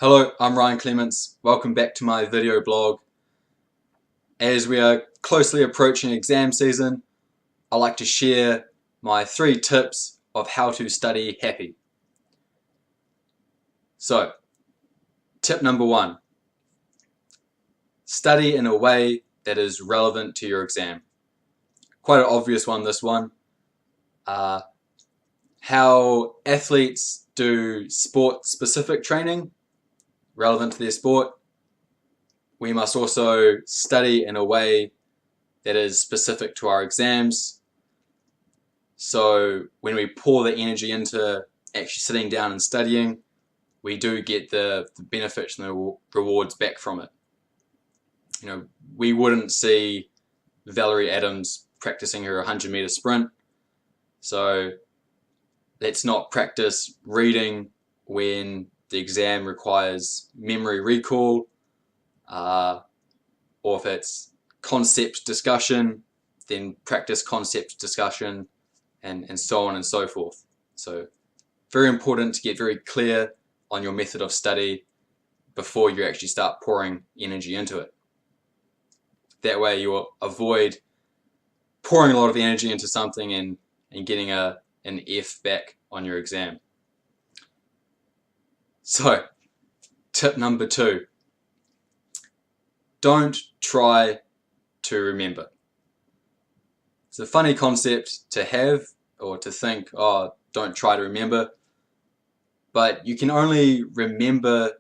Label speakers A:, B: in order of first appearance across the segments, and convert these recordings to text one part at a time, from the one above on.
A: Hello, I'm Ryan Clements. Welcome back to my video blog. As we are closely approaching exam season, I like to share my 3 tips of how to study happy. So, tip number 1. Study in a way that is relevant to your exam. Quite an obvious one, this one. How athletes do sport-specific training relevant to their sport. We must also study in a way that is specific to our exams. So when we pour the energy into actually sitting down and studying, we do get the benefits and the rewards back from it. You know, we wouldn't see Valerie Adams practicing her 100-meter sprint. So let's not practice reading when the exam requires memory recall, or if it's concept discussion, then practice concept discussion, and so on and so forth. So very important to get very clear on your method of study before you actually start pouring energy into it. That way you will avoid pouring a lot of energy into something and getting an F back on your exam. So, tip number 2. Don't try to remember. It's a funny concept to have or to think, oh, don't try to remember. But you can only remember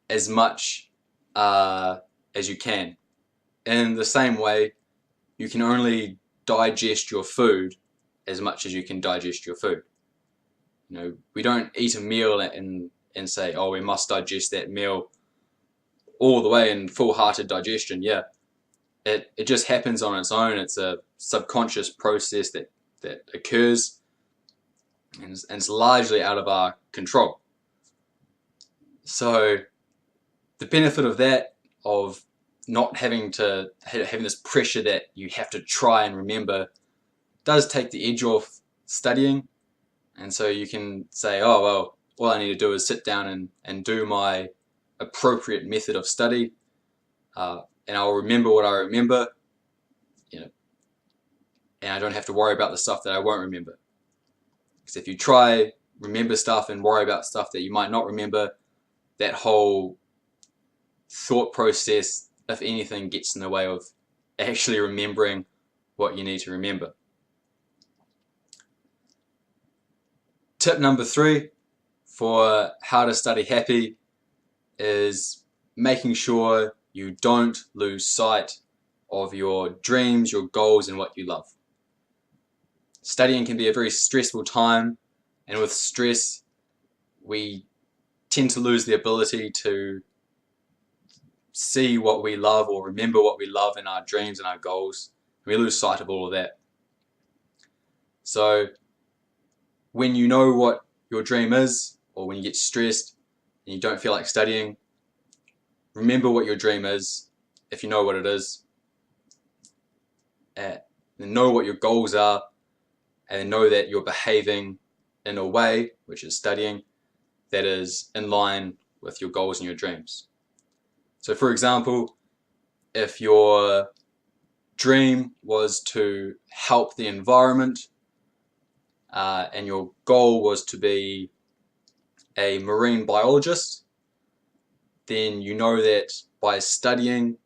A: as much as you can. In the same way, you can only digest your food as much as you can digest your food. You know, we don't eat a meal and say, oh, we must digest that meal all the way in full-hearted digestion. Yeah, it just happens on its own. It's a subconscious process that occurs, and it's largely out of our control. So the benefit of that, of not having this pressure that you have to try and remember, does take the edge off studying. And so you can say, oh, well, all I need to do is sit down and do my appropriate method of study, and I'll remember what I remember, you know, and I don't have to worry about the stuff that I won't remember. Because if you try remember stuff and worry about stuff that you might not remember, that whole thought process, if anything, gets in the way of actually remembering what you need to remember. Tip number 3 for how to study happy is making sure you don't lose sight of your dreams, your goals, and what you love. Studying can be a very stressful time, and with stress, we tend to lose the ability to see what we love or remember what we love in our dreams and our goals. We lose sight of all of that. So when you know what your dream is, or when you get stressed and you don't feel like studying, remember what your dream is, if you know what it is, and know what your goals are, and know that you're behaving in a way, which is studying, that is in line with your goals and your dreams. So for example, if your dream was to help the environment, and your goal was to be a marine biologist, then you know that by studying,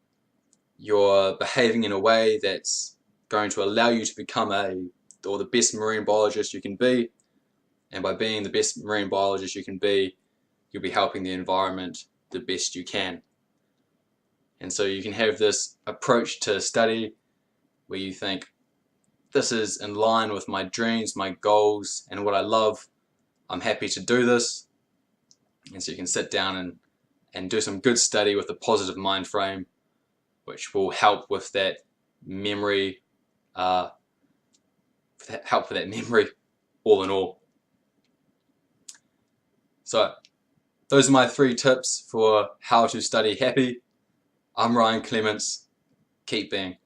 A: you're behaving in a way that's going to allow you to become the best marine biologist you can be, and by being the best marine biologist you can be, you'll be helping the environment the best you can. And so you can have this approach to study where you think, this is in line with my dreams, my goals, and what I love. I'm happy to do this. And so you can sit down and do some good study with a positive mind frame, which will help with that memory, all in all. So those are my 3 tips for how to study happy. I'm Ryan Clements. Keep being.